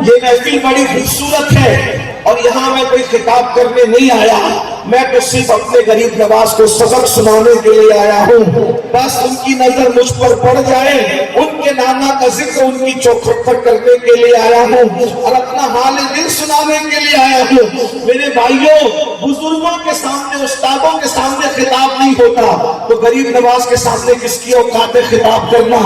یہ محفل بڑی خوبصورت ہے اور یہاں میں کوئی خطاب کرنے نہیں آیا، میں تو صرف اپنے غریب نواز کو سبق سنانے کے لیے آیا ہوں۔ بس ان کی نظر مجھ پر پڑ جائے، ان کے نانا کا ذکر ان کی چوکھٹ پر کرنے کے لیے آیا ہوں اور اپنا حال دل سنانے کے لیے آیا ہوں۔ میرے بھائیوں، بزرگوں کے سامنے، استادوں کے سامنے خطاب نہیں ہوتا تو غریب نواز کے سامنے کس کی اوقات خطاب کرنا؟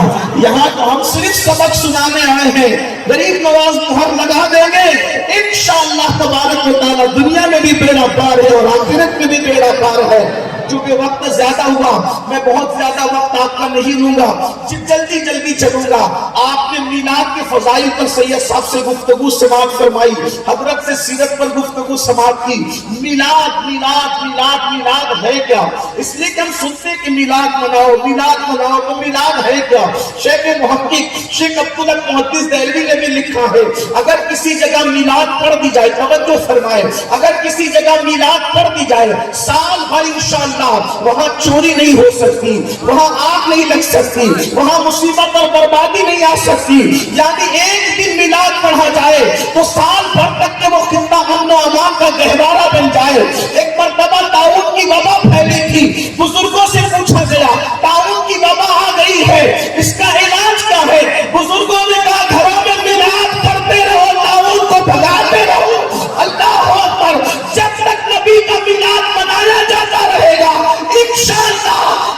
یہاں تو ہم صرف سبق سنانے آئے ہیں۔ غریب نواز مہر لگا دیں گے انشاءاللہ تبارک و تعالی، دنیا میں بھی بیڑا پار ہے اور آخرت میں بھی بیڑا پار ہے۔ چونکہ وقت زیادہ ہوا، میں بہت زیادہ وقت آپ کا نہیں لوں گا، جلدی چلوں گا۔ آپ نے میلاد کے فضائل پر سید صاحب سے گفتگو سماعت فرمائی، حضرت سے سیرت پر گفتگو سماعت کی۔ میلاد میلاد میلاد میلاد ہے کیا؟ اس لیے کہ ہم سنتے کہ میلاد مناؤ تو میلاد ہے کیا؟ شیخ محقق شیخ عبدالحق محدث دہلوی نے بھی لکھا ہے، اگر کسی جگہ میلاد پڑھ دی جائے، توجہ فرمائے، اگر کسی جگہ میلاد پڑھ دی جائے، سال بھر انشاءاللہ وہاں چوری نہیں ہو سکتی، وہاں آگ نہیں لگ سکتی، وہاں مصیبت اور بربادی نہیں آ سکتی۔ یعنی ایک دن میلاد پڑھا جائے تو سال بھر تک کہ وہ خطہ امن و امان کا گہوارہ بن جائے۔ ایک مرتبہ طاعون کی وبا پھیلی تھی، بزرگوں سے پوچھا گیا طاعون کی وبا آ گئی ہے، اس کا علاج کیا ہے؟ بزرگوں نے کہا گھروں میں میلاد پڑھتے رہو، طاعون کو بھگاتے رہو۔ اللہ اکبر، جب تک نبی کا میلاد منایا جاتا رہے گا انشاءاللہ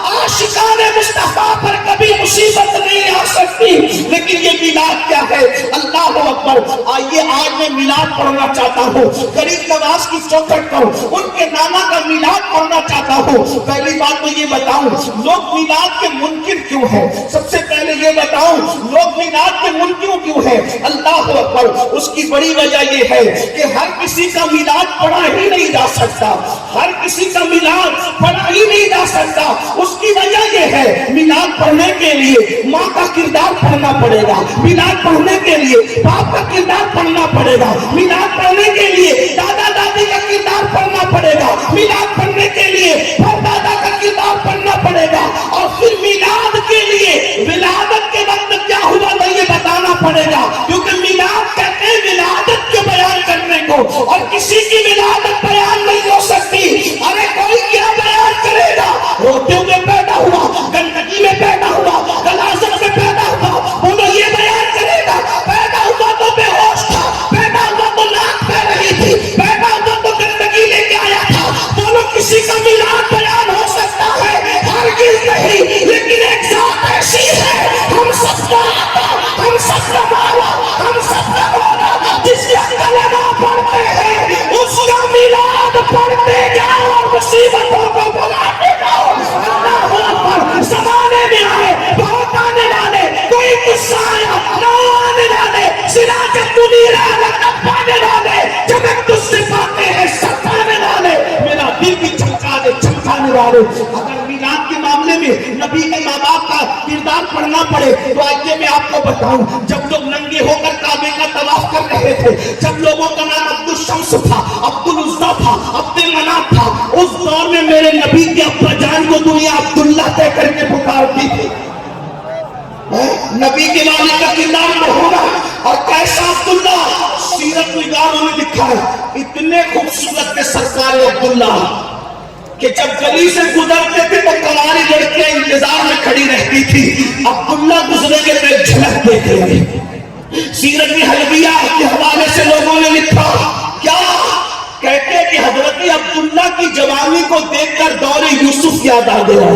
عاشقان مصطفیٰ پر کبھی مصیبت نہیں آ سکتی۔ لیکن یہ میلاد کیا ہے؟ اللہ اکبر۔ آئیے آج میں میلاد پڑھنا چاہتا ہوں، غریب نواز کی چوکھٹ پر ان کے نانا کا میلاد پڑھنا چاہتا ہوں۔ پہلی بات تو یہ بتاؤں لوگ میلاد کے منکر کیوں ہیں؟ سب سے پہلے یہ بتاؤں لوگ میلاد کے منکر کیوں ہیں؟ اللہ اکبر، اس کی بڑی وجہ یہ ہے کہ ہر کسی کا میلاد پڑھا ہی نہیں جا سکتا، ہر کسی کا میلاد پڑھا ہی نہیں جا سکتا۔ اس کی وجہ یہ ہے میلاد پڑھنے کے لیے ماں کا کردار پڑھنا پڑے گا، میلاد پڑھنے کے لیے باپ کا کردار پڑھنا پڑے گا، میلاد پڑھنے کے لیے دادا دادی کا کردار پڑھنا پڑے گا، میلاد پڑھنے کے لیے پردادا کا کردار پڑھنا پڑے گا، اور پھر میلاد کے لیے ولادت کے وقت کیا ہوا تھا یہ بتانا پڑے گا، کیونکہ میلاد کہتے ہیں ولادت کے بیان کرنے کو، اور کسی کی ولادت بیان نہیں ہو سکتی۔ ارے کوئی کیا بیان کرے گا؟ روٹیوں میں پیدا ہوا، گندگی میں پیدا ہوا، غلاظت میں پیدا ہوا، وہ تو یہ بیان کرے گا پیدا ہوا تو بے ہوش تھا، پیدا ہوا تو ناک بہ رہی تھی، پیدا ہوا تو گندگی لے کے آیا تھا۔ بولو کسی کا میلاد بیان ہو سکتا ہے؟ ہرگز نہیں۔ لیکن ایک ذات ایسی ہے، ہم سب کا آقا، ہم سب کا مولا، ہم سب کا مولا، جس کا کلمہ پڑھتے ہیں اس کا میلاد پڑھتے جاؤ اور مصیبتوں کو بھگاتے جاؤ۔ اللہ اکبر، زمانے میں آئے بہت آنے والے، کوئی قصہ آیا نہ آنے والے، سراجت منیر لقب پانے والے، چمک تجھ سے پاتے ہیں سب پانے والے، میرا دل بھی چمکانے والے۔ اگر میلاد کے معاملے میں نبی کے ماں باپ کا کردار پڑھنا پڑے تو آئیے میں آپ کو بتاؤں، جب لوگ ننگے ہو کر کعبے کا طواف کر رہے تھے، جب لوگوں کا نام عبد الشمس تھا، عبد العزیٰ تھا، عبد المناف تھا، اس دور میں میرے نبی کے ابا جان کو دنیا عبداللہ طے کر کے پکارتی تھی۔ نبی کے والد کا کردار میں ہوگا، اور کیسا عبداللہ؟ سیرت نگاروں نے لکھا ہے اتنے خوبصورت کے سرکار عبداللہ کہ جب گلی سے گزرتے تھے تو کماری لڑکیاں انتظار میں کھڑی رہتی تھی، عبداللہ گزرے کے پہ جھلک دیتے تھے۔ سیرت حلبیہ کے حوالے سے لوگوں نے لکھا کیا کہتے کہ حضرت عبداللہ کی جوانی کو دیکھ کر دور یوسف یاد آ گیا۔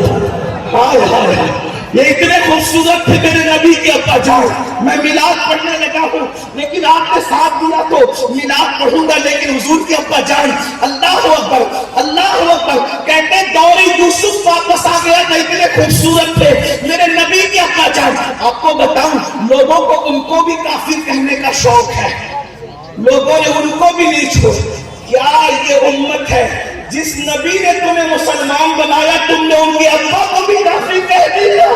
ہائے ہائے، یہ اتنے خوبصورت تھے میرے نبی کے ابا جان۔ میں میلاد پڑھنے لگا ہوں لیکن آپ نے ساتھ دیا تو میلاد پڑھوں گا، لیکن حضور کے ابا جان اللہ اکبر اللہ اکبر کہتے ہیں دور یوسف واپس آ گیا تھا، اتنے خوبصورت تھے میرے نبی کے ابا جان۔ آپ کو بتاؤں لوگوں کو ان کو بھی کافر کہنے کا شوق ہے، لوگوں نے ان کو بھی نہیں چھوڑا۔ کیا یہ امت ہے جس نبی نے تمہیں مسلمان بنایا تم نے ان کے ابا کو بھی کافر کہہ دیا؟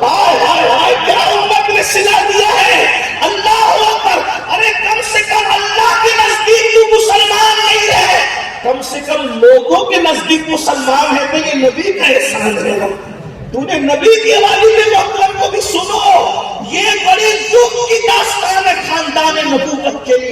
ہائے ہائے ہائے، کیا امت نے سلا دیا ہے۔ اللہ اکبر، ارے کم سے کم اللہ کے نزدیک تو مسلمان نہیں ہے، کم سے کم لوگوں کے نزدیک مسلمان ہے، تو یہ نبی کا احسان ہے۔ تو نے نبی کے والد محترم کو بھی سنو، یہ بڑی دکھ کی داستان ہے خاندان نبوت کے